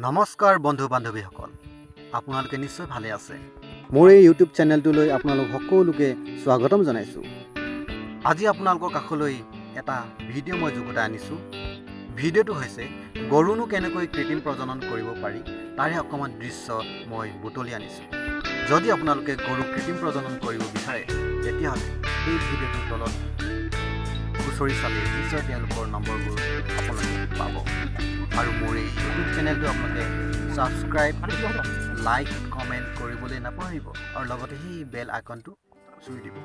নমস্কাৰ বন্ধু বান্ধৱীসকল, আপোনালোকে নিশ্চয় ভালে আছে। মোৰ এই ইউটিউব চেনেলটোলৈ আপোনালোক সকলোকে স্বাগতম জনাইছোঁ। আজি আপোনালোকৰ কাষলৈ এটা ভিডিঅ' মই যুগুতাই আনিছোঁ। ভিডিঅ'টো হৈছে গৰুনো কেনেকৈ কৃত্ৰিম প্ৰজনন কৰিব পাৰি তাৰে অকণমান দৃশ্য মই বুটলি আনিছোঁ। যদি আপোনালোকে গৰু কৃত্ৰিম প্ৰজনন কৰিব বিচাৰে তেতিয়াহ'লে এই ভিডিঅ'টোৰ তলত খুচৰি চালে নিশ্চয় তেওঁলোকৰ নম্বৰবোৰ আপোনালোকে পাব। আৰু মোৰ এই ইউটিউব চেনেলটো আপোনালোকে ছাবস্ক্ৰাইব, লাইক, কমেণ্ট কৰিবলৈ নাপাহৰিব আৰু লগতে সেই বেল আইকনটো চুই দিব।